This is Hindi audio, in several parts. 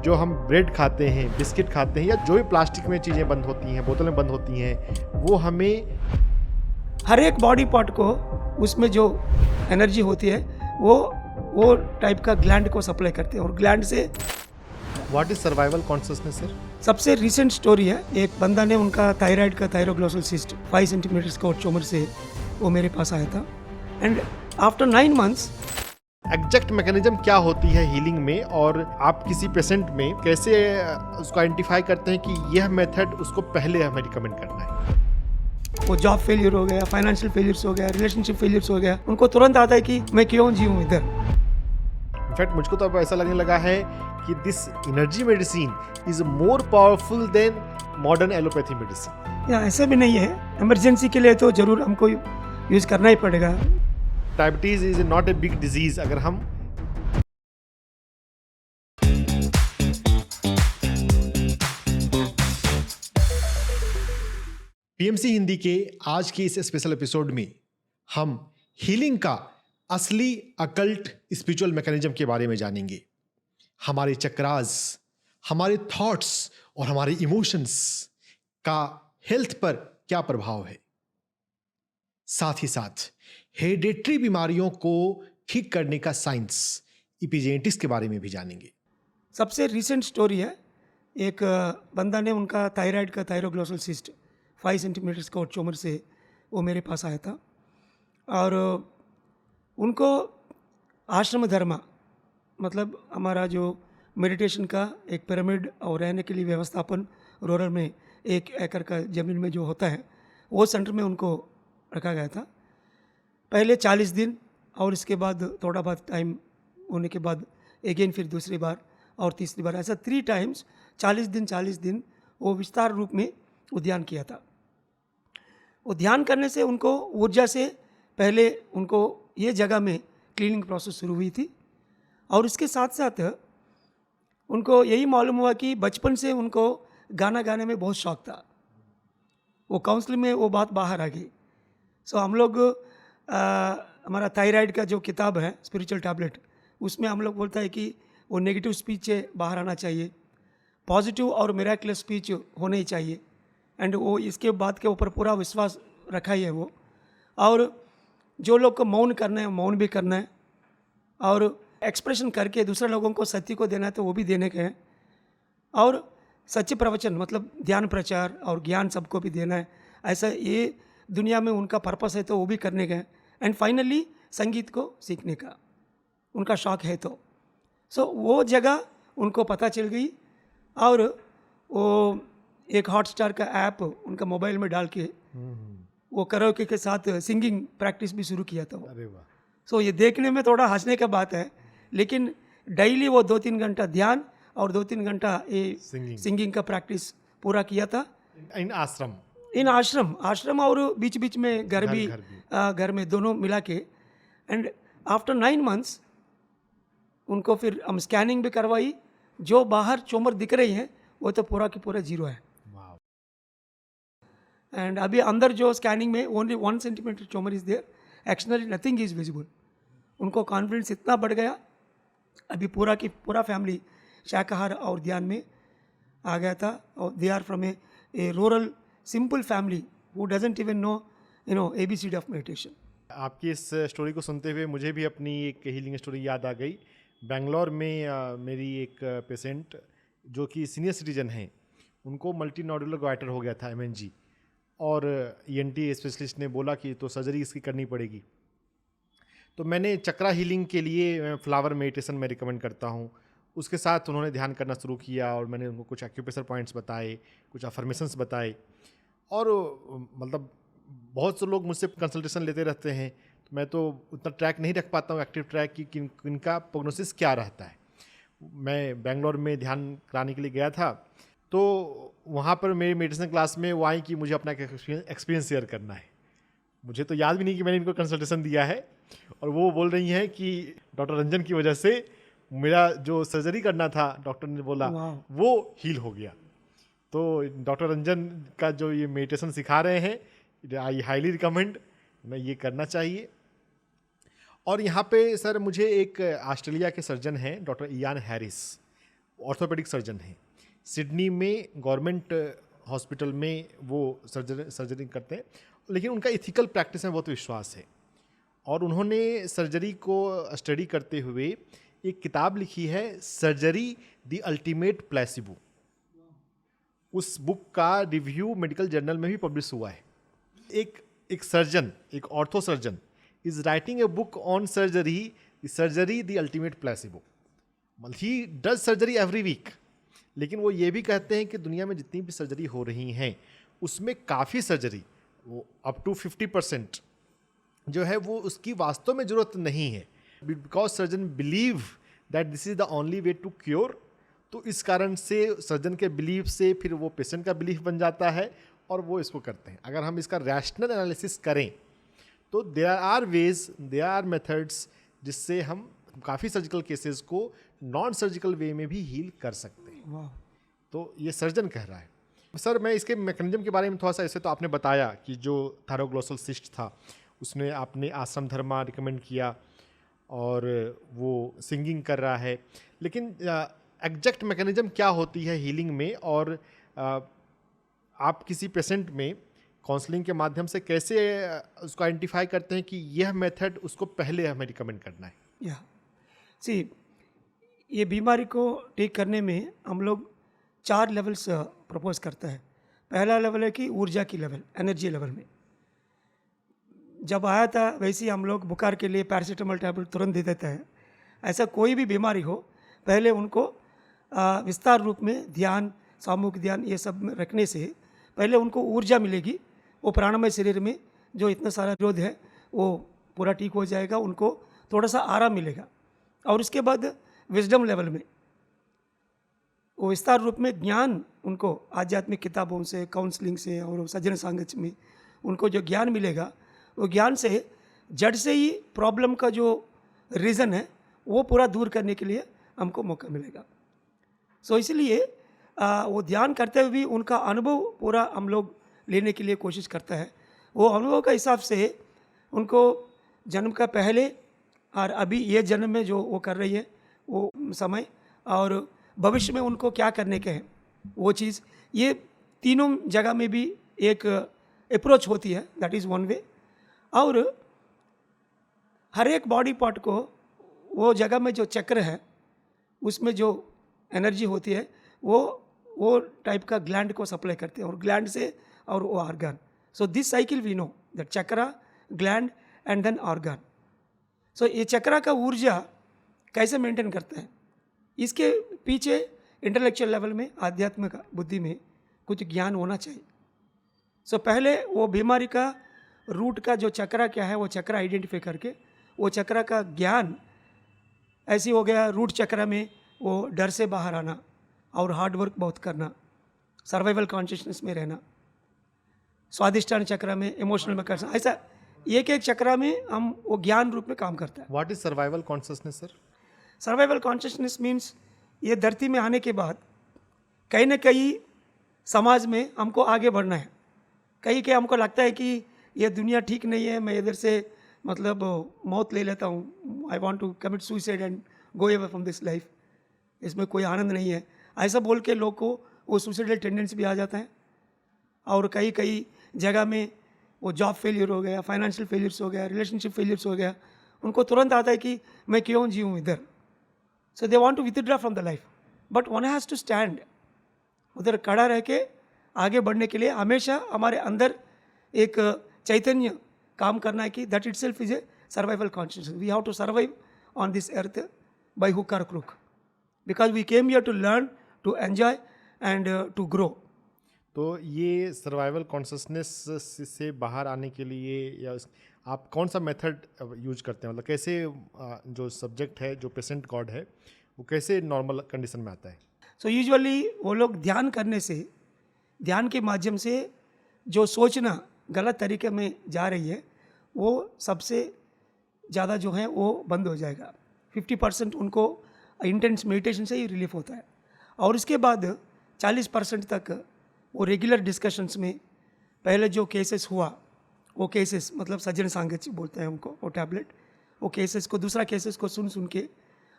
जो हम ब्रेड खाते हैं, बिस्किट खाते हैं, या जो भी प्लास्टिक में चीज़ें बंद होती हैं, बोतलें बंद होती हैं, वो हमें हर एक बॉडी पार्ट को उसमें जो एनर्जी होती है वो टाइप का ग्लैंड को सप्लाई करते हैं, और ग्लैंड से what is survival consciousness sir? सबसे रिसेंट स्टोरी है, एक बंदा ने उनका थायराइड का थायरोग्लोसल सिस्ट 5 सेंटीमीटर का ट्यूमर से वो मेरे पास आया था, and after 9 months exact mechanism क्या होती है हीलिंग में, और आप किसी पेशेंट में कैसे उसको आइडेंटिफाई करते हैं कि यह मेथड उसको पहले हमें रिकमेंड करना है? वो जॉब फेलियर हो गया, फाइनेंशियल फेलियर्स हो गया, रिलेशनशिप फेलियर्स हो गया, उनको तुरंत आता है कि मैं क्यों जीऊँ इधर। इनफैक्ट मुझको तो अब ऐसा लगने लगा है कि this energy medicine is more powerful than modern allopathy medicine. या ऐसा भी नहीं है, इमरजेंसी के लिए तो जरूर हमको यूज करना ही पड़ेगा। Diabetes is not a big disease. अगर हम पीएमसी हिंदी के आज के इस स्पेशल एपिसोड में हम हीलिंग का असली अकल्ट स्पिरिचुअल मैकेनिज्म के बारे में जानेंगे। हमारे चक्रास, हमारे थॉट्स और हमारे इमोशंस का हेल्थ पर क्या प्रभाव है, साथ ही साथ हेरिडिटरी बीमारियों को ठीक करने का साइंस, इपिजेनेटिक्स के बारे में भी जानेंगे। सबसे रिसेंट स्टोरी है, एक बंदा ने उनका थायराइड का थायरोग्लोसल सिस्ट 5 सेंटीमीटर का ट्यूमर से वो मेरे पास आया था, और उनको आश्रम धर्म मतलब हमारा जो मेडिटेशन का एक पिरामिड और रहने के लिए व्यवस्थापन रूरल में 1 एकड़ का ज़मीन में जो होता है वो सेंटर में उनको रखा गया था। पहले 40 दिन और इसके बाद थोड़ा बहुत टाइम होने के बाद अगेन फिर दूसरी बार और तीसरी बार, ऐसा 3 टाइम्स 40 दिन वो विस्तार रूप में वो ध्यान किया था। वो ध्यान करने से उनको ऊर्जा से पहले उनको ये जगह में क्लीनिंग प्रोसेस शुरू हुई थी, और इसके साथ साथ उनको यही मालूम हुआ कि बचपन से उनको गाना गाने में बहुत शौक था। वो काउंसलिंग में वो बात बाहर आ गई। सो हम लोग हमारा थायराइड का जो किताब है स्पिरिचुअल टैबलेट, उसमें हम लोग बोलता है कि वो नेगेटिव स्पीच से बाहर आना चाहिए, पॉजिटिव और मिराकुलस स्पीच होने ही चाहिए, एंड वो इसके बात के ऊपर पूरा विश्वास रखा ही है वो। और जो लोग को मौन करना है मौन भी करना है, और एक्सप्रेशन करके दूसरे लोगों को सत्य को देना है तो वो भी देने के हैं, और सच्चे प्रवचन मतलब ध्यान प्रचार और ज्ञान सबको भी देना है। ऐसा ये दुनिया में उनका पर्पस है तो वो भी करने के हैं, एंड फाइनली संगीत को सीखने का उनका शौक है। तो सो वो जगह उनको पता चल गई, और वो एक हॉटस्टार का ऐप उनका मोबाइल में डाल के वो कराओके के साथ सिंगिंग प्रैक्टिस भी शुरू किया था। अरे वाह। सो ये देखने में थोड़ा हंसने का बात है, लेकिन डेली वो 2-3 घंटा ध्यान और 2-3 घंटा ये सिंगिंग का प्रैक्टिस पूरा किया था इन आश्रम और बीच बीच में घर में दोनों मिला के। एंड आफ्टर 9 मंथ्स उनको फिर हम स्कैनिंग भी करवाई, जो बाहर ट्यूमर दिख रही है वो तो पूरा की पूरा 0 है, एंड अभी अंदर जो स्कैनिंग में only 1 centimetre tumour is there, externally nothing is visible. उनको कॉन्फिडेंस इतना बढ़ गया, अभी पूरा की पूरा फैमिली शाकाहार और ध्यान में आ गया था, और they are from a rural simple family who doesn't even know ABCD of meditation. आपकी इस स्टोरी को सुनते हुए मुझे भी अपनी एक हीलिंग स्टोरी याद आ गई। बेंगलोर में मेरी एक पेशेंट जो कि सीनियर सिटीजन हैं, उनको मल्टी नोडुलर गोइटर हो गया था MNG, और ENT स्पेशलिस्ट ने बोला कि तो सर्जरी इसकी करनी पड़ेगी। तो मैंने चक्रा हीलिंग के लिए फ्लावर मेडिटेशन में रिकमेंड करता हूँ, उसके साथ उन्होंने ध्यान करना शुरू किया, और मैंने उनको कुछ एक्यूप्रेशर पॉइंट्स बताए, कुछ अफर्मेशंस बताए, और मतलब बहुत से लोग मुझसे कंसल्टेशन लेते रहते हैं, तो मैं तो उतना ट्रैक नहीं रख पाता हूँ एक्टिव ट्रैक की किनका प्रोग्नोसिस क्या रहता है। मैं बेंगलोर में ध्यान कराने के लिए गया था, तो वहाँ पर मेरी मेडिसिन क्लास में वो आई कि मुझे अपना एक्सपीरियंस शेयर करना है। मुझे तो याद भी नहीं कि मैंने इनको कंसल्टेशन दिया है, और वो बोल रही हैं कि डॉक्टर रंजन की वजह से मेरा जो सर्जरी करना था डॉक्टर ने बोला वो हील हो गया। तो डॉक्टर रंजन का जो ये मेडिटेशन सिखा रहे हैं, आई हाईली रिकमेंड, मैं ये करना चाहिए। और यहाँ पे सर मुझे एक ऑस्ट्रेलिया के सर्जन हैं doctor Ian Harris, orthopaedic surgeon हैं। सिडनी में गवर्नमेंट हॉस्पिटल में वो सर्जरी करते हैं, लेकिन उनका इथिकल प्रैक्टिस में बहुत विश्वास है। और उन्होंने सर्जरी को स्टडी करते हुए एक किताब लिखी है, सर्जरी द अल्टीमेट प्लेसिबो। उस बुक का रिव्यू मेडिकल जर्नल में भी पब्लिश हुआ है। एक सर्जन, एक ortho surgeon is writing a book on surgery the ultimate placebo. He does surgery every week, लेकिन वो ये भी कहते हैं कि दुनिया में जितनी भी सर्जरी हो रही हैं उसमें काफ़ी सर्जरी, वो अप टू 50% जो है वो उसकी वास्तव में ज़रूरत नहीं है, because surgeon believe that this is the only way to cure. तो इस कारण से सर्जन के बिलीव से फिर वो पेशेंट का बिलीफ बन जाता है और वो इसको करते हैं। अगर हम इसका रैशनल एनालिसिस करें तो there are ways, there are methods जिससे हम काफ़ी सर्जिकल केसेस को नॉन सर्जिकल वे में भी हील कर सकते हैं। वाह। तो ये सर्जन कह रहा है। सर, मैं इसके मैकेनिज्म के बारे में थोड़ा सा, ऐसे तो आपने बताया कि जो थायरोग्लोसल सिस्ट था उसने आपने आश्रम धर्मा रिकमेंड किया और वो सिंगिंग कर रहा है, लेकिन एग्जैक्ट मैकेनिज्म क्या होती है हीलिंग में, और आप किसी पेशेंट में काउंसलिंग के माध्यम से कैसे उसको आइडेंटिफाई करते हैं कि यह मेथड उसको पहले हमें रिकमेंड करना है? या सी, ये बीमारी को ठीक करने में हम लोग 4 लेवल्स प्रपोज करते हैं। पहला लेवल है कि ऊर्जा की लेवल, एनर्जी लेवल में। जब आया था वैसे ही हम लोग बुखार के लिए पैरासीटामोल टैबलेट तुरंत दे देते हैं। ऐसा कोई भी बीमारी हो, पहले उनको विस्तार रूप में ध्यान, सामूहिक ध्यान ये सब में रखने से पहले उनको ऊर्जा मिलेगी। वो प्राणमय शरीर में जो इतना सारा विरोध है वो पूरा ठीक हो जाएगा, उनको थोड़ा सा आराम मिलेगा। और उसके बाद विजडम लेवल में वो विस्तार रूप में ज्ञान, उनको आध्यात्मिक किताबों से, काउंसलिंग से और सज्जन सांगत में उनको जो ज्ञान मिलेगा, वो ज्ञान से जड़ से ही प्रॉब्लम का जो रीज़न है वो पूरा दूर करने के लिए हमको मौका मिलेगा। सो इसलिए वो ध्यान करते हुए भी उनका अनुभव पूरा हम लोग लेने के लिए कोशिश करता है। वो अनुभव का हिसाब से उनको जन्म का पहले और अभी ये जन्म में जो वो कर रही है वो समय, और भविष्य में उनको क्या करने के हैं वो चीज़, ये तीनों जगह में भी एक अप्रोच होती है, दैट इज़ वन वे। और हर एक बॉडी पार्ट को वो जगह में जो चक्र है उसमें जो एनर्जी होती है वो टाइप का ग्लैंड को सप्लाई करते हैं, और ग्लैंड से और वो organ. So this cycle we know that chakra, gland and then organ. So ये चक्रा का ऊर्जा कैसे मेंटेन करते हैं, इसके पीछे इंटेलेक्चुअल लेवल में, आध्यात्मिक बुद्धि में कुछ ज्ञान होना चाहिए। सो पहले वो बीमारी का रूट का जो चक्रा क्या है वो चक्रा आइडेंटिफाई करके, वो चक्रा का ज्ञान ऐसी हो गया। रूट चक्रा में वो डर से बाहर आना और हार्ड वर्क बहुत करना, सर्वाइवल कॉन्शियसनेस में रहना। स्वादिष्टान चक्रा में इमोशनल में करना, ऐसा एक एक चक्रा में हम वो ज्ञान रूप में काम करता है। What is survival consciousness sir? Survival consciousness means ये धरती में आने के बाद कहीं ना कहीं समाज में हमको आगे बढ़ना है। कहीं के हमको लगता है कि ये दुनिया ठीक नहीं है, मैं इधर से मतलब मौत ले लेता हूँ, I want to commit suicide and go away from this life, इसमें कोई आनंद नहीं है, ऐसा बोल के लोग को वो सुसाइडल टेंडेंसी भी आ जाता है। और कई कई जगह में वो जॉब फेलियर हो गया, फाइनेंशियल फेलियर्स हो गया, रिलेशनशिप फेलियर्स हो गया, उनको तुरंत आता है कि मैं क्यों जीऊँ इधर। So they want to withdraw from the life, but one has to stand. उधर खड़ा रह के आगे बढ़ने के लिए हमेशा हमारे अंदर एक चैतन्य काम करना है कि that itself is a survival consciousness. We have to survive on this earth by hook और crook, because we came here to learn, to enjoy and to grow. तो ये सर्वाइवल कॉन्शियसनेस से बाहर आने के लिए या आप कौन सा मेथड यूज करते हैं? मतलब कैसे जो सब्जेक्ट है, जो पेशेंट गॉड है, वो कैसे नॉर्मल कंडीशन में आता है? सो यूजुअली वो लोग ध्यान करने से, ध्यान के माध्यम से जो सोचना गलत तरीके में जा रही है वो सबसे ज़्यादा जो है वो बंद हो जाएगा। 50% उनको इंटेंस मेडिटेशन से ही रिलीफ होता है, और इसके बाद 40% तक वो रेगुलर डिस्कशंस में पहले जो केसेस हुआ वो केसेस, मतलब सज्जन सांगत बोलते हैं उनको, वो टैबलेट, वो केसेस को, दूसरा केसेस को सुन के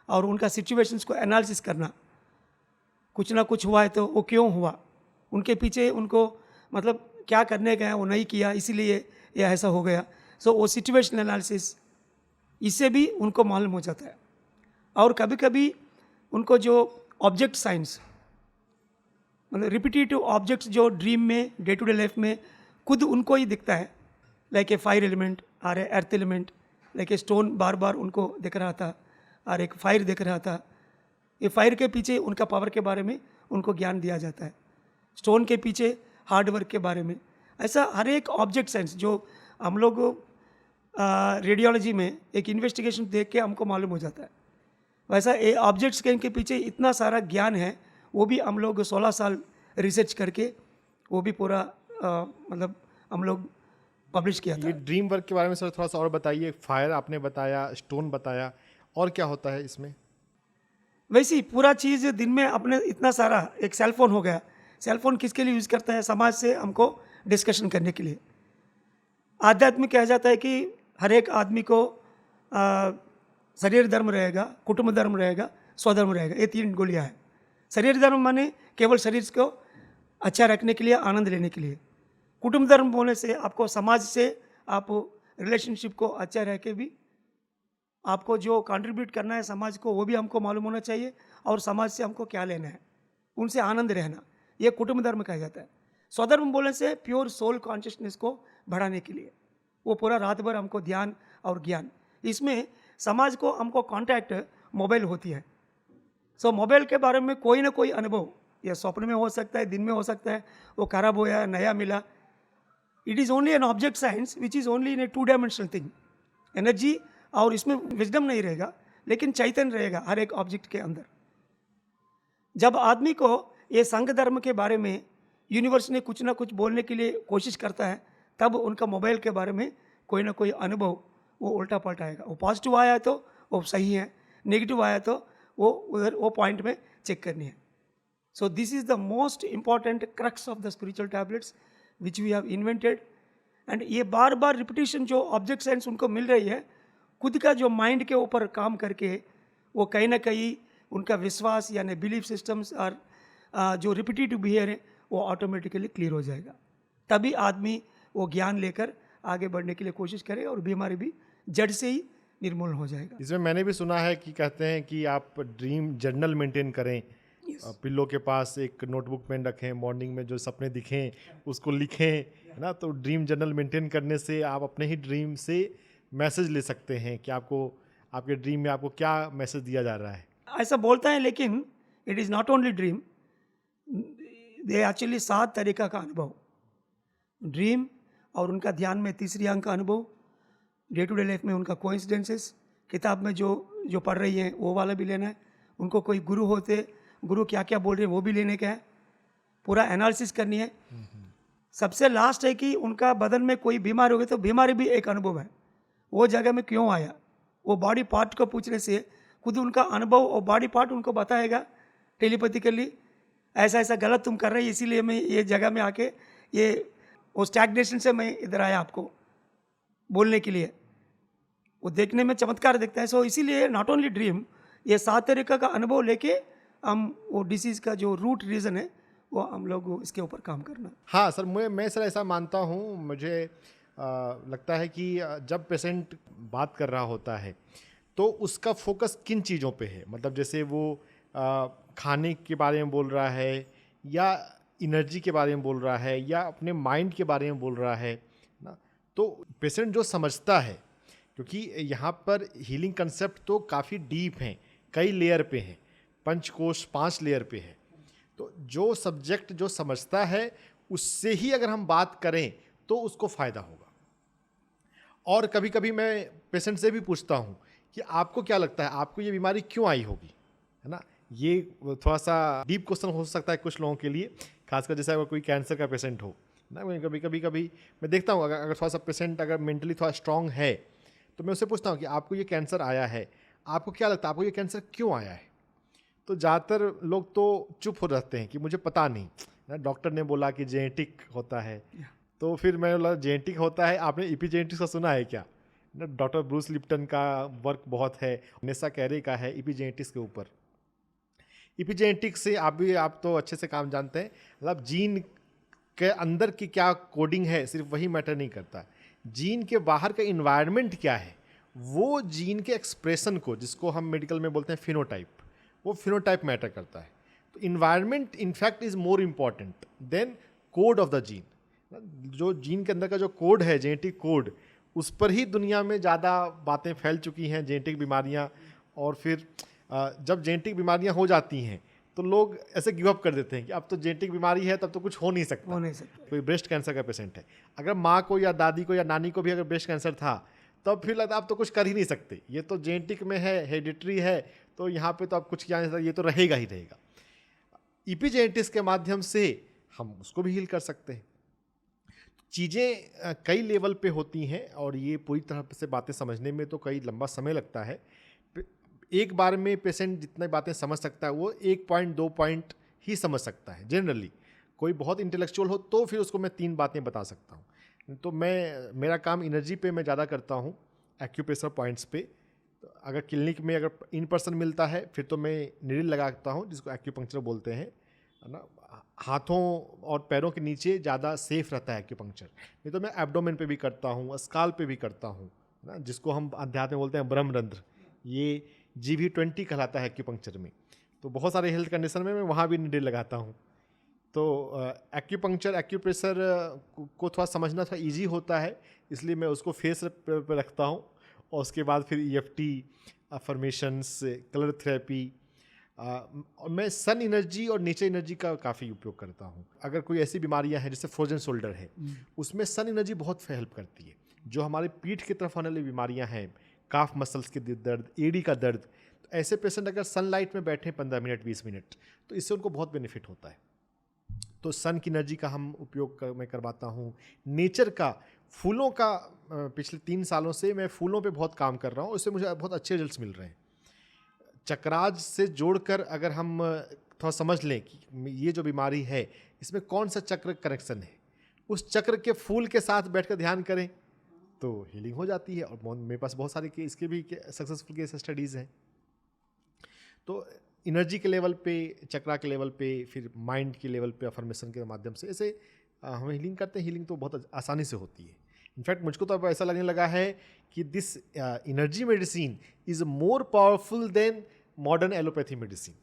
और उनका सिचुएशंस को एनालिसिस करना, कुछ ना कुछ हुआ है तो वो क्यों हुआ, उनके पीछे उनको मतलब क्या करने गए वो नहीं किया इसीलिए ये ऐसा हो गया। सो वो सिचुएशनल एनालिसिस इससे भी उनको मालूम हो जाता है। और कभी कभी उनको जो ऑब्जेक्ट साइंस मतलब रिपीटेटिव ऑब्जेक्ट्स जो ड्रीम में डे टू डे लाइफ में खुद उनको ही दिखता है, लाइक ए फायर एलिमेंट और a earth element, like a stone बार बार उनको दिख रहा था और एक फायर दिख रहा था। ये फायर के पीछे उनका पावर के बारे में उनको ज्ञान दिया जाता है, स्टोन के पीछे हार्ड वर्क के बारे में। ऐसा हर एक ऑब्जेक्ट साइंस जो हम लोग रेडियोलॉजी में एक इन्वेस्टिगेशन देख के हमको मालूम हो जाता है, वैसा ये ऑब्जेक्ट्स के पीछे इतना सारा ज्ञान है, वो भी हम लोग 16 साल रिसर्च करके वो भी पूरा मतलब हम लोग पब्लिश किया था। ये ड्रीम वर्क के बारे में सर थोड़ा सा और बताइए। फायर आपने बताया, स्टोन बताया, और क्या होता है इसमें? वैसे ही पूरा चीज़ दिन में अपने इतना सारा, एक सेल फोन हो गया, सेल फोन किसके लिए यूज़ करता है? समाज से हमको डिस्कशन करने के लिए। आध्यात्म में कहा जाता है कि हर एक आदमी को शरीर धर्म रहेगा, कुटुंब धर्म रहेगा, स्वधर्म रहेगा, ये 3 गोलियां हैं। शरीर धर्म माने केवल शरीर को अच्छा रखने के लिए, आनंद लेने के लिए। कुटुंब धर्म बोलने से आपको समाज से आप रिलेशनशिप को अच्छा रह के भी आपको जो कंट्रीब्यूट करना है समाज को वो भी हमको मालूम होना चाहिए, और समाज से हमको क्या लेना है, उनसे आनंद रहना, ये कुटुंब धर्म कहा जाता है। स्वधर्म बोलने से प्योर सोल कॉन्शियसनेस को बढ़ाने के लिए, वो पूरा रात भर हमको ध्यान और ज्ञान। इसमें समाज को हमको कांटेक्ट मोबाइल होती है। सो मोबाइल के बारे में कोई ना कोई अनुभव, या स्वप्न में हो सकता है, दिन में हो सकता है, वो खराब हो या नया मिला। It is only an object science which is only in A 2 dimensional thing. Energy और इसमें विजडम नहीं रहेगा, लेकिन चैतन्य रहेगा हर एक ऑब्जेक्ट के अंदर। जब आदमी को ये संघ धर्म के बारे में यूनिवर्स ने कुछ ना कुछ बोलने के लिए कोशिश करता है, तब उनका मोबाइल के बारे में कोई ना कोई अनुभव वो उल्टा पलटा आएगा। वो पॉजिटिव आया तो वो सही है, नेगेटिव आया तो वो उधर वो पॉइंट में चेक करनी है। So this is the most important crux of the spiritual tablets which we have invented. And ये बार बार रिपीटिशन जो ऑब्जेक्ट साइंस उनको मिल रही है, खुद का जो माइंड के ऊपर काम करके वो कहीं ना कहीं उनका विश्वास यानी बिलीफ सिस्टम्स और जो रिपीटेटिव बिहेवियर है वो ऑटोमेटिकली क्लियर हो जाएगा। तभी आदमी वो ज्ञान लेकर आगे बढ़ने के लिए कोशिश करे और बीमारी भी जड़ से ही निर्मूल हो जाएगा। इसमें मैंने भी सुना है कि कहते हैं कि आप ड्रीम जर्नल मेंटेन करें, पिल्लो के पास एक नोटबुक पेन रखें, मॉर्निंग में जो सपने दिखें उसको लिखें, है ना। तो ड्रीम जर्नल मेंटेन करने से आप अपने ही ड्रीम से मैसेज ले सकते हैं कि आपको आपके ड्रीम में आपको क्या मैसेज दिया जा रहा है। ऐसा बोलता है, लेकिन it is not only dream, they actually 7 तरीका का अनुभव। ड्रीम और उनका ध्यान में तीसरी अंक का अनुभव, डे टू डे लाइफ में उनका कोइंसिडेंसेस, किताब में जो पढ़ रही हैं वो वाला भी लेना है, उनको कोई गुरु होते, गुरु क्या क्या बोल रहे हैं वो भी लेने का है, पूरा एनालिसिस करनी है। सबसे लास्ट है कि उनका बदन में कोई बीमारी हो गई तो बीमारी भी एक अनुभव है, वो जगह में क्यों आया, वो बॉडी पार्ट को पूछने से खुद उनका अनुभव और बॉडी पार्ट उनको बताएगा टेलीपैथिकली, ऐसा ऐसा गलत तुम कर रहे हैं इसीलिए मैं ये जगह में आके ये वो स्टैग्नेशन से मैं इधर आया आपको बोलने के लिए। वो देखने में चमत्कार दिखता है। सो इसीलिए नॉट ओनली ड्रीम, ये 7 तरीका का अनुभव लेके हम वो डिसीज़ का जो रूट रीज़न है वो हम लोग इसके ऊपर काम करना। हाँ सर, मैं सर ऐसा मानता हूँ, मुझे लगता है कि जब पेशेंट बात कर रहा होता है तो उसका फोकस किन चीज़ों पे है, मतलब जैसे वो खाने के बारे में बोल रहा है या एनर्जी के बारे में बोल रहा है या अपने माइंड के बारे में बोल रहा है ना, तो पेशेंट जो समझता है, क्योंकि यहाँ पर हीलिंग कंसेप्ट तो काफ़ी डीप हैं, कई लेयर पे हैं, पंचकोश 5 लेयर पे है, तो जो सब्जेक्ट जो समझता है उससे ही अगर हम बात करें तो उसको फ़ायदा होगा। और कभी कभी मैं पेशेंट से भी पूछता हूँ कि आपको क्या लगता है आपको ये बीमारी क्यों आई होगी, है ना। ये थोड़ा सा डीप क्वेश्चन हो सकता है कुछ लोगों के लिए, खासकर जैसे अगर कोई कैंसर का पेशेंट हो ना। कभी मैं देखता हूँ अगर थोड़ा सा पेशेंट अगर मेंटली थोड़ा स्ट्रांग है तो मैं उससे पूछता हूँ कि आपको ये कैंसर आया है, आपको क्या लगता है आपको ये कैंसर क्यों आया है। तो ज़्यादातर लोग तो चुप हो जाते हैं कि मुझे पता नहीं ना, डॉक्टर ने बोला कि जेनेटिक होता है। तो फिर मैंने बोला जेनेटिक होता है, आपने एपिजेनेटिक्स का सुना है क्या ना। डॉक्टर ब्रूस लिप्टन का वर्क बहुत है, नेसा कैरे का है एपिजेनेटिक्स के ऊपर। इपिजेनेटिक्स से आप तो अच्छे से काम जानते हैं, मतलब जीन के अंदर की क्या कोडिंग है सिर्फ वही मैटर नहीं करता, जीन के बाहर का इन्वायरमेंट क्या है वो जीन के एक्सप्रेशन को, जिसको हम मेडिकल में बोलते हैं फिनोटाइप, वो फिनोटाइप मैटर करता है। तो environment in fact is more important than code of the gene. जो जीन के अंदर का जो कोड है, जेनेटिक कोड, उस पर ही दुनिया में ज़्यादा बातें फैल चुकी हैं, जेनेटिक बीमारियां। और फिर जब जेनेटिक बीमारियां हो जाती हैं तो लोग ऐसे गिव अप कर देते हैं कि अब तो जेनेटिक बीमारी है, तब तो कुछ हो नहीं सकता। कोई ब्रेस्ट कैंसर का पेशेंट है, अगर माँ को या दादी को या नानी को भी अगर ब्रेस्ट कैंसर था, तब फिर लगता है अब तो कुछ कर ही नहीं सकते, ये तो जेनेटिक में है, हेरिडिटरी है, तो यहाँ पे तो अब कुछ किया नहीं सकता, ये तो रहेगा ही रहेगा। इपिजेनेटिक्स के माध्यम से हम उसको भी हील कर सकते हैं। चीज़ें कई लेवल पे होती हैं और ये पूरी तरह से बातें समझने में तो कई लंबा समय लगता है। एक बार में पेशेंट जितनी बातें समझ सकता है वो 1 पॉइंट 2 पॉइंट ही समझ सकता है जनरली। कोई बहुत इंटेलेक्चुअल हो तो फिर उसको मैं 3 बातें बता सकता हूँ। तो मेरा काम एनर्जी पे मैं ज़्यादा करता हूँ, एक्यूप्रेशर पॉइंट्स पे। तो अगर क्लिनिक में अगर इन पर्सन मिलता है फिर तो मैं नीडल लगाता हूँ, जिसको एक्यूपंक्चर बोलते हैं, है ना। हाथों और पैरों के नीचे ज़्यादा सेफ रहता है एक्यूपंक्चर। नहीं तो मैं एब्डोमेन पे भी करता हूँ, स्काल पे भी करता हूँ, है ना, जिसको हम अध्यात्म में बोलते हैं ब्रह्मरंध्र। ये GV20 कहलाता है एक्यूपंक्चर में। तो बहुत सारे हेल्थ कंडीशन में मैं वहाँ भी नीडल लगाता हूँ। तो एक्यूपंक्चर एक्यूप्रेशर को थोड़ा समझना थोड़ा इजी होता है, इसलिए मैं उसको फेस पे रखता हूँ। और उसके बाद फिर EFT, अफर्मेशंस, कलर थेरेपी, और मैं सन एनर्जी और नेचर एनर्जी का काफ़ी उपयोग करता हूँ। अगर कोई ऐसी बीमारियाँ हैं जैसे फ्रोजन शोल्डर है, उसमें सन एनर्जी बहुत हेल्प करती है। जो हमारे पीठ की तरफ आने वाली बीमारियाँ हैं, काफ मसल्स के दर्द, एडी का दर्द, तो ऐसे पेशेंट अगर सनलाइट में बैठे 15 मिनट 20 मिनट तो इससे उनको बहुत बेनिफिट होता है। तो सन की एनर्जी का हम उपयोग मैं करवाता हूँ। नेचर का, फूलों का, पिछले 3 सालों से मैं फूलों पे बहुत काम कर रहा हूँ, उससे मुझे बहुत अच्छे रिजल्ट्स मिल रहे हैं। चक्राज से जोड़कर अगर हम थोड़ा समझ लें कि ये जो बीमारी है इसमें कौन सा चक्र कनेक्शन है, उस चक्र के फूल के साथ बैठकर ध्यान करें तो हीलिंग हो जाती है। और मेरे पास बहुत सारे इसके भी सक्सेसफुल केस स्टडीज़ हैं। तो एनर्जी के लेवल पे, चक्रा के लेवल पे, फिर माइंड के लेवल पे अफर्मेशन के माध्यम से ऐसे हम हीलिंग करते हैं। हीलिंग तो बहुत आसानी से होती है। इनफैक्ट मुझको तो अब ऐसा लगने लगा है कि this energy medicine is more powerful than modern allopathy medicine.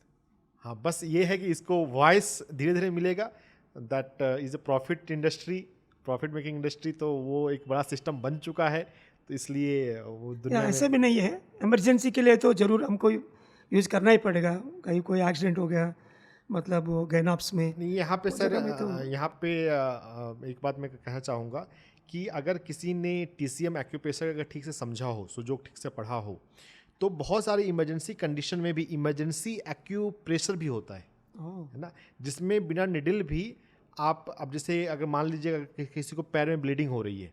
हाँ, बस ये है कि इसको वॉइस धीरे धीरे मिलेगा। That is a profit industry, profit making industry, तो वो एक बड़ा सिस्टम बन चुका है। तो इसलिए वो दुनिया में ऐसे भी नहीं है, इमरजेंसी के लिए तो ज़रूर हमको यूज़ करना ही पड़ेगा। कहीं कोई एक्सीडेंट हो गया, मतलब वो गैनाप्स में, यहाँ पे सर, तो यहाँ पे एक बात मैं कहना चाहूँगा कि अगर किसी ने TCM एक्यूप्रेशर अगर ठीक से समझा हो, सुजोग ठीक से पढ़ा हो, तो बहुत सारी इमरजेंसी कंडीशन में भी इमरजेंसी एक्यूप्रेशर भी होता है ना, जिसमें बिना निडल भी आप, अब जैसे अगर मान लीजिएगा किसी को पैर में ब्लीडिंग हो रही है,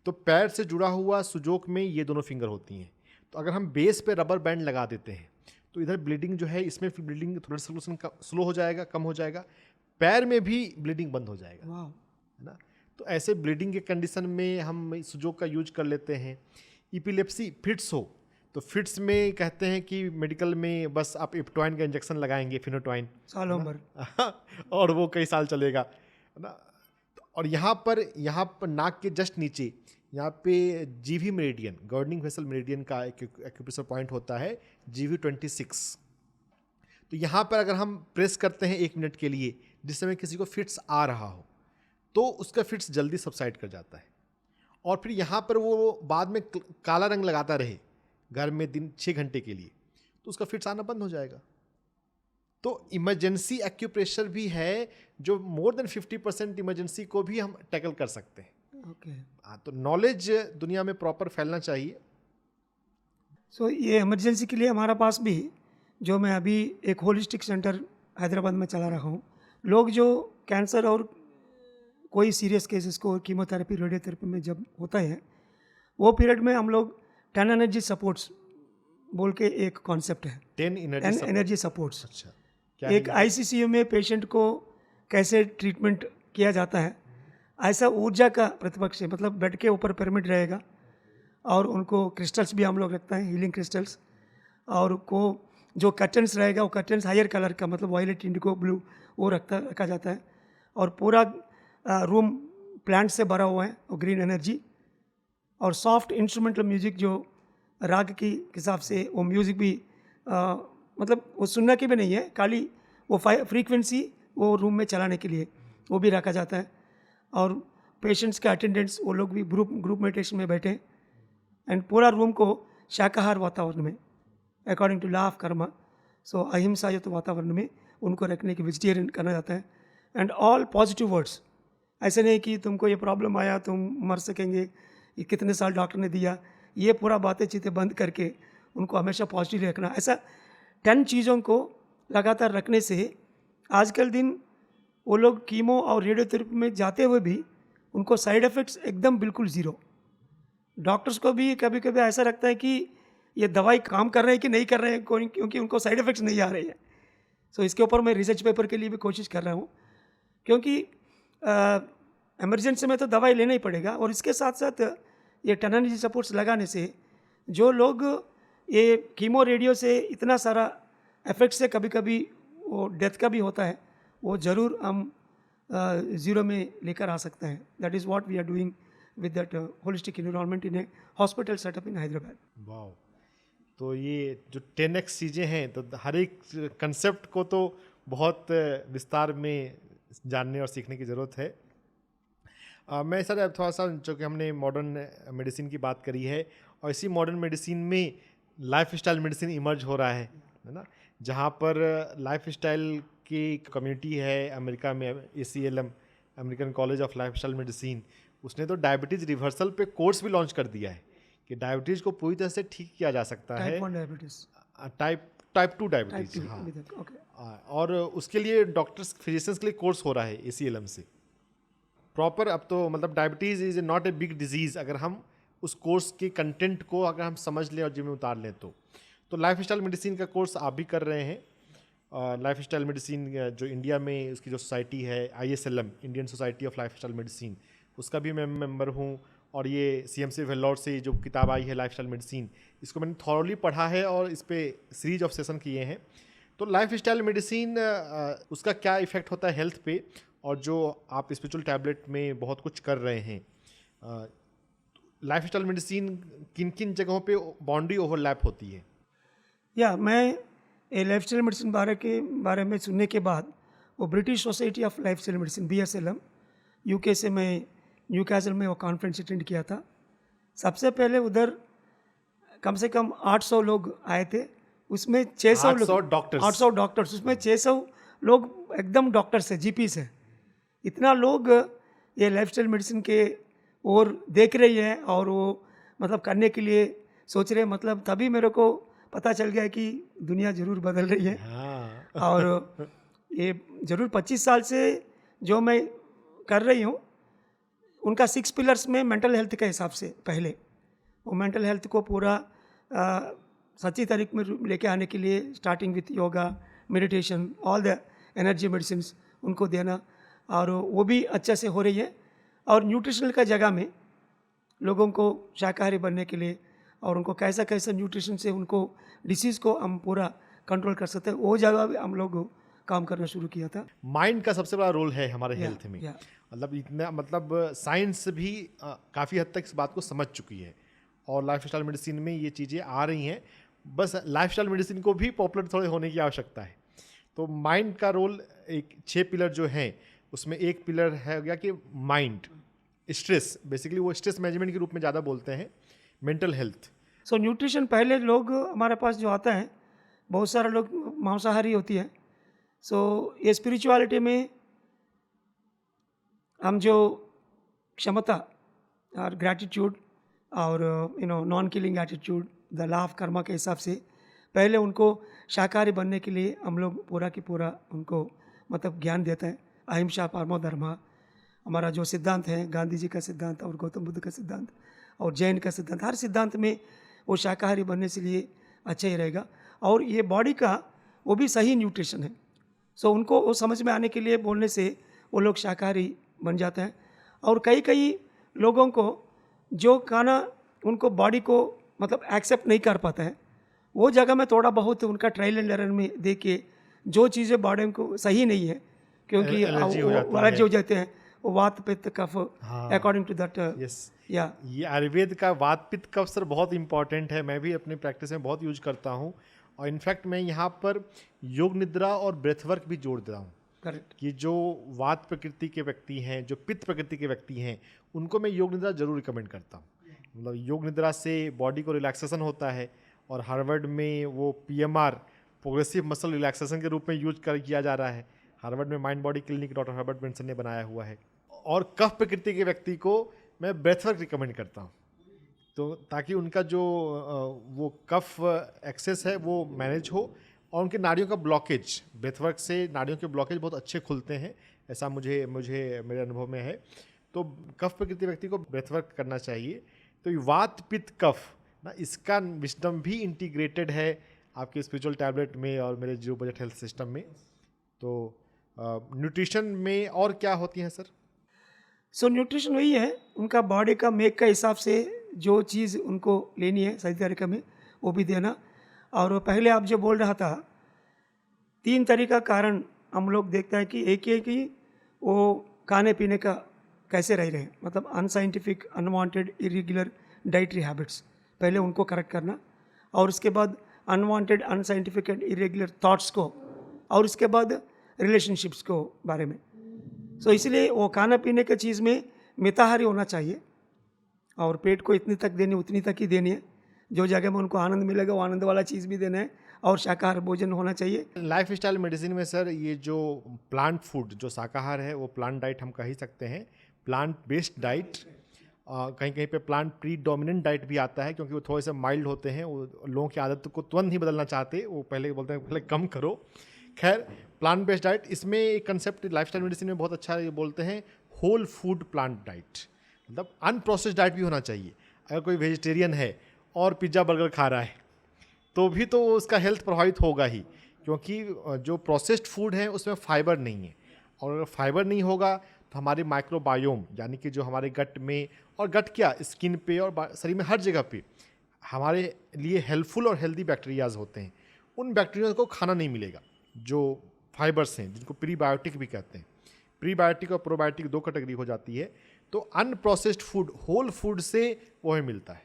तो पैर से जुड़ा हुआ सुजोग में ये दोनों फिंगर होती हैं। तो अगर हम बेस पे रबर बैंड लगा देते हैं तो इधर ब्लीडिंग जो है, इसमें फिर ब्लीडिंग थोड़ा सोल्यूशन स्लो हो जाएगा, कम हो जाएगा, पैर में भी ब्लीडिंग बंद हो जाएगा, है ना। तो ऐसे ब्लीडिंग के कंडीशन में हम सुजोग का यूज कर लेते हैं। इपिलेप्सी फिट्स हो तो फिट्स में कहते हैं कि मेडिकल में बस आप इप्टोइन का इंजेक्शन लगाएंगे, फिनोटोइन, सालों भर, और वो कई साल चलेगा, है ना। और यहाँ पर नाक के जस्ट नीचे यहाँ पे GV meridian, governing vessel meridian का एक एक्यूप्रेशर पॉइंट होता है, GV26। तो यहाँ पर अगर हम प्रेस करते हैं 1 मिनट के लिए, जिस समय किसी को फिट्स आ रहा हो, तो उसका फिट्स जल्दी सबसाइड कर जाता है। और फिर यहाँ पर वो बाद में काला रंग लगाता रहे घर में दिन 6 घंटे के लिए, तो उसका फिट्स आना बंद हो जाएगा। तो इमरजेंसी एक्यूप्रेशर भी है जो मोर देन 50% इमरजेंसी को भी हम टैकल कर सकते हैं। तो नॉलेज दुनिया में प्रॉपर फैलना चाहिए। सो ये इमरजेंसी के लिए हमारा पास भी, जो मैं अभी एक होलिस्टिक सेंटर हैदराबाद में चला रहा हूँ, लोग जो कैंसर और कोई सीरियस केसेस को कीमोथेरेपी, रेडियोथेरेपी में जब होता है, वो पीरियड में हम लोग 10 एनर्जी सपोर्ट्स बोल के एक कॉन्सेप्ट है, 10 एनर्जी सपोर्ट्स। अच्छा, एक ICCU में पेशेंट को कैसे ट्रीटमेंट किया जाता है, ऐसा ऊर्जा का प्रतिपक्ष है, मतलब बेड के ऊपर पिरामिड रहेगा और उनको क्रिस्टल्स भी हम लोग रखते हैं, हीलिंग क्रिस्टल्स, और को जो कर्टन्स रहेगा वो कर्टन्स हायर कलर का, मतलब वायलेट, इंडिगो, ब्लू, वो रखा जाता है। और पूरा रूम प्लांट से भरा हुआ है और ग्रीन एनर्जी। और सॉफ्ट इंस्ट्रूमेंटल म्यूजिक जो राग की हिसाब से वो म्यूज़िक भी मतलब वो सुनने की भी नहीं है, खाली वो फ्रीक्वेंसी वो रूम में चलाने के लिए वो भी रखा जाता है। और पेशेंट्स के अटेंडेंट्स वो लोग भी ग्रुप मेडिटेशन में बैठे एंड पूरा रूम को शाकाहार वातावरण में according to law of karma, so अहिंसा युक्त वातावरण में उनको रखने की वेजिटेरियन करना जाता है। एंड ऑल पॉजिटिव वर्ड्स, ऐसे नहीं कि तुमको ये प्रॉब्लम आया तुम मर सकेंगे, ये कितने साल डॉक्टर ने दिया, ये पूरा बातें चीतें बंद करके उनको हमेशा पॉजिटिव रखना। ऐसा 10 चीज़ों को लगातार रखने से आजकल दिन वो लोग कीमो और रेडियोथेरेपी में जाते हुए भी उनको साइड इफ़ेक्ट्स एकदम बिल्कुल ज़ीरो। डॉक्टर्स को भी कभी कभी ऐसा लगता है कि ये दवाई काम कर रहे हैं कि नहीं कर रहे हैं, क्योंकि उनको साइड इफ़ेक्ट्स नहीं आ रहे हैं। सो इसके ऊपर मैं रिसर्च पेपर के लिए भी कोशिश कर रहा हूँ, क्योंकि इमरजेंसी में तो दवाई लेना ही पड़ेगा। और इसके साथ साथ ये टन एनर्जी सपोर्ट्स लगाने से जो लोग ये कीमो रेडियो से इतना सारा इफेक्ट से कभी कभी वो डेथ का भी होता है, वो ज़रूर हम ज़ीरो में लेकर आ सकते हैं। That is what we are doing with that holistic environment in a hospital setup in Hyderabad. वाह, तो ये जो 10x चीज़ें हैं, तो हर एक कंसेप्ट को तो बहुत विस्तार में जानने और सीखने की ज़रूरत है। मैं सर थोड़ा सा, जो कि हमने मॉडर्न मेडिसिन की बात करी है, और इसी मॉडर्न मेडिसिन में लाइफ स्टाइल मेडिसिन इमर्ज हो रहा है ना, जहाँ पर लाइफ स्टाइल की कम्युनिटी है अमेरिका में, ACLM, American college of life style medicine, उसने तो डायबिटीज़ रिवर्सल पे कोर्स भी लॉन्च कर दिया है कि डायबिटीज़ को पूरी तरह से ठीक किया जा सकता है। टाइप 1 डायबिटीज़, टाइप 2 डायबिटीज़, हाँ। और उसके लिए डॉक्टर्स, फिजिशियंस के लिए कोर्स हो रहा है ACLM से प्रॉपर। अब तो मतलब diabetes is not a big disease, अगर हम उस कोर्स के कंटेंट को अगर हम समझ लें और जिम्मे उतार लें तो लाइफ स्टाइल मेडिसिन का कोर्स आप भी कर रहे हैं। लाइफ स्टाइल मेडिसिन जो इंडिया में उसकी जो सोसाइटी है ISLM, Indian society of life style medicine, उसका भी मैं मेंबर हूँ। और ये CMC वेल्लोर से जो किताब आई है लाइफ स्टाइल मेडिसिन, इसको मैंने थॉरली पढ़ा है और इस पर सीरीज ऑफ सेशन किए हैं। तो लाइफ स्टाइल मेडिसिन उसका क्या इफ़ेक्ट होता है हेल्थ पे, और जो आप स्पिरिचुअल टैबलेट में बहुत कुछ कर रहे हैं, लाइफ स्टाइल मेडिसिन किन किन जगहों पे बाउंड्री ओवरलैप होती है? या मैं ये लाइफ स्टाइल मेडिसिन बारे में सुनने के बाद वो British society of life style medicine BSLM UK से मैं न्यूकासल में वो कॉन्फ्रेंस अटेंड किया था। सबसे पहले उधर कम से कम 800 लोग आए थे, उसमें 600 डॉक्टर्स, 800 डॉक्टर्स, उसमें 600 लोग एकदम डॉक्टर्स है, GPs है। इतना लोग ये लाइफ स्टाइल मेडिसिन के और देख रही है और वो मतलब करने के लिए सोच रहे हैं। मतलब तभी मेरे को पता चल गया कि दुनिया ज़रूर बदल रही है। हाँ। और ये ज़रूर 25 साल से जो मैं कर रही हूँ, उनका 6 पिलर्स में मेंटल हेल्थ के हिसाब से पहले वो मेंटल हेल्थ को पूरा सच्ची तारीख में लेके आने के लिए starting with yoga, meditation, all the energy medicine उनको देना, और वो भी अच्छे से हो रही है। और न्यूट्रिशनल का जगह में लोगों को शाकाहारी बनने के लिए और उनको कैसा कैसा न्यूट्रिशन से उनको डिसीज़ को हम पूरा कंट्रोल कर सकते हैं, वो जगह भी हम लोग काम करना शुरू किया था। माइंड का सबसे बड़ा रोल है हमारे हेल्थ में, मतलब इतना, मतलब साइंस भी काफ़ी हद तक इस बात को समझ चुकी है और लाइफ स्टाइल मेडिसिन में ये चीज़ें आ रही हैं। बस लाइफ स्टाइल मेडिसिन को भी पॉपुलर थोड़े होने की आवश्यकता है। तो माइंड का रोल, एक 6 पिलर जो हैं उसमें एक पिलर है हो गया कि माइंड, स्ट्रेस, बेसिकली वो स्ट्रेस मैनेजमेंट के रूप में ज़्यादा बोलते हैं, मेंटल हेल्थ। सो न्यूट्रिशन पहले लोग हमारे पास जो आता है, बहुत सारे लोग मांसाहारी होती है। सो ये स्पिरिचुअलिटी में हम जो क्षमता और ग्रैटिट्यूड और non killing attitude, the law of Karma के हिसाब से पहले उनको शाकाहारी बनने के लिए हम लोग पूरा की पूरा उनको मतलब ज्ञान देते हैं। अहिंसा परमो धर्मा हमारा जो सिद्धांत है, गांधी जी का सिद्धांत और गौतम बुद्ध का सिद्धांत और जैन का सिद्धांत, हर सिद्धांत में वो शाकाहारी बनने से लिए अच्छा ही रहेगा। और ये बॉडी का वो भी सही न्यूट्रिशन है। सो उनको वो समझ में आने के लिए बोलने से वो लोग शाकाहारी बन जाते हैं। और कई कई लोगों को जो खाना उनको बॉडी को मतलब एक्सेप्ट नहीं कर पाता है, वो जगह में थोड़ा बहुत उनका ट्रायल एंड एरर में देख के जो चीज़ें बॉडी को सही नहीं है, क्योंकि एलर्जी हो जाती एलर्जी है। हो जाते हैं, वो वात पित्त कफ हाँ। अकॉर्डिंग टू दैट यस, या ये आयुर्वेद का वात पित्त कफ सर बहुत इंपॉर्टेंट है। मैं भी अपने प्रैक्टिस में बहुत यूज करता हूँ, और इनफैक्ट मैं यहाँ पर योग निद्रा और ब्रेथ वर्क भी जोड़ दे रहा हूँ करेक्ट। कि जो वात प्रकृति के व्यक्ति हैं, जो पित्त प्रकृति के व्यक्ति हैं, उनको मैं योग निद्रा जरूर रिकमेंड करता हूँ। मतलब योग निद्रा से बॉडी को रिलैक्सेशन होता है, और हार्वर्ड में वो PMR प्रोग्रेसिव मसल रिलैक्सेशन के रूप में किया जा रहा है। हार्वर्ड में mind body clinic doctor Herbert Benson ने बनाया हुआ है। और कफ प्रकृति के व्यक्ति को मैं ब्रेथ वर्क रिकमेंड करता हूँ, तो ताकि उनका जो वो कफ एक्सेस है वो मैनेज हो, और उनके नाड़ियों का ब्लॉकेज, ब्रेथ वर्क से नाड़ियों के ब्लॉकेज बहुत अच्छे खुलते हैं, ऐसा मुझे मेरे अनुभव में है। तो कफ प्रकृति व्यक्ति को ब्रेथ वर्क करना चाहिए। तो ये वात पित्त कफ ना, इसका विजडम भी इंटीग्रेटेड है आपके स्पिरिचुअल टैबलेट में और मेरे जीरो बजट हेल्थ सिस्टम में। तो न्यूट्रिशन में और क्या होती हैं सर? सो न्यूट्रिशन वही है, उनका बॉडी का मेक का हिसाब से जो चीज़ उनको लेनी है सही तरीके में वो भी देना। और पहले आप जो बोल रहा था 3 तरीका कारण हम लोग देखते हैं कि एक ही वो खाने पीने का कैसे रह रहे हैं, मतलब unscientific, unwanted, irregular dietary habits, पहले उनको करेक्ट करना, और उसके बाद unwanted, unscientific and irregular thoughts को, और उसके बाद रिलेशनशिप्स को बारे में। सो इसलिए वो खाना पीने की चीज़ में मिताहारी होना चाहिए, और पेट को इतनी तक देनी उतनी तक ही देनी है। जो जगह में उनको आनंद मिलेगा वो आनंद वाला चीज़ भी देना है, और शाकाहार भोजन होना चाहिए। लाइफ स्टाइल मेडिसिन में सर ये जो प्लांट फूड, जो शाकाहार है, वो प्लांट डाइट हम कह ही सकते हैं, प्लांट बेस्ड डाइट। कहीं कहीं पे प्लांट प्रीडोमिनेंट डाइट भी आता है, क्योंकि वो थोड़े से माइल्ड होते हैं, वो लोगों की आदत को तुरंत नहीं बदलना चाहते, वो पहले बोलते हैं पहले कम करो। खैर, प्लांट बेस्ड डाइट, इसमें एक कंसेप्ट लाइफस्टाइल मेडिसिन में बहुत अच्छा ये बोलते हैं, होल फूड प्लांट डाइट, मतलब अनप्रोसेस्ड डाइट भी होना चाहिए। अगर कोई वेजिटेरियन है और पिज्ज़ा बर्गर खा रहा है तो भी तो उसका हेल्थ प्रभावित होगा ही, क्योंकि जो प्रोसेस्ड फूड है उसमें फाइबर नहीं है, और अगर फाइबर नहीं होगा तो हमारे माइक्रोबायोम, यानी कि जो हमारे गट में, और गट क्या, स्किन पे और शरीर में हर जगह पे हमारे लिए हेल्पफुल और हेल्दी बैक्टीरियाज होते हैं, उन बैक्टीरिया को खाना नहीं मिलेगा जो फाइबर्स हैं, जिनको प्रीबायोटिक भी कहते हैं। प्रीबायोटिक और प्रोबायोटिक 2 कैटेगरी हो जाती है। तो अनप्रोसेस्ड फूड, होल फूड से वो हमें मिलता है।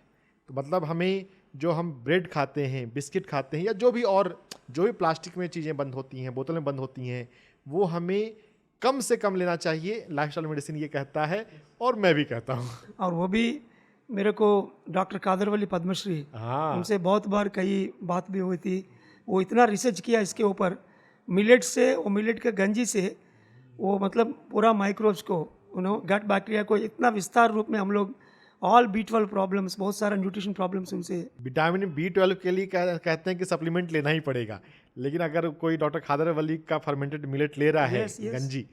तो मतलब हमें जो हम ब्रेड खाते हैं, बिस्किट खाते हैं, या जो भी प्लास्टिक में चीज़ें बंद होती हैं, बोतलें बंद होती हैं, वो हमें कम से कम लेना चाहिए, लाइफस्टाइल मेडिसिन ये कहता है, और मैं भी कहता हूँ। और वो भी मेरे को डॉक्टर कादर वली पद्मश्री, हाँ, उनसे बहुत बार कई बात भी हुई थी। वो इतना रिसर्च किया इसके ऊपर, मिलेट से, वो मिलेट के गंजी से वो मतलब पूरा माइक्रोब्स को, गट बैक्टीरिया को इतना विस्तार रूप में हम लोग ऑल B12 प्रॉब्लम्स, बहुत सारा न्यूट्रिशन प्रॉब्लम्स उनसे। विटामिन B12 के लिए कहते हैं कि सप्लीमेंट लेना ही पड़ेगा, लेकिन अगर कोई डॉक्टर खादर वली का फर्मेंटेड मिलेट ले रहा है, Yes, yes. गंजी,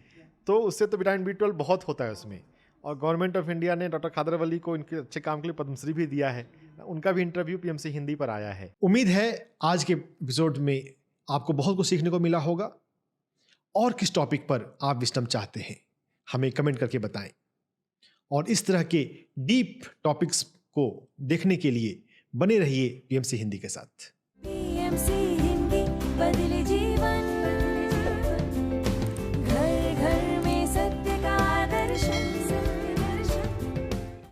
तो उससे तो विटामिन B12 बहुत होता है उसमें। और गवर्नमेंट ऑफ इंडिया ने डॉक्टर खादर वली को इनके अच्छे काम के लिए पद्मश्री भी दिया है। उनका भी इंटरव्यू PMC हिंदी पर आया है। उम्मीद है आज के एपिसोड में आपको बहुत कुछ सीखने को मिला होगा। और किस टॉपिक पर आप विस्डम चाहते हैं, हमें कमेंट करके बताएं। और इस तरह के डीप टॉपिक्स को देखने के लिए बने रहिए PMC हिंदी के साथ। PMC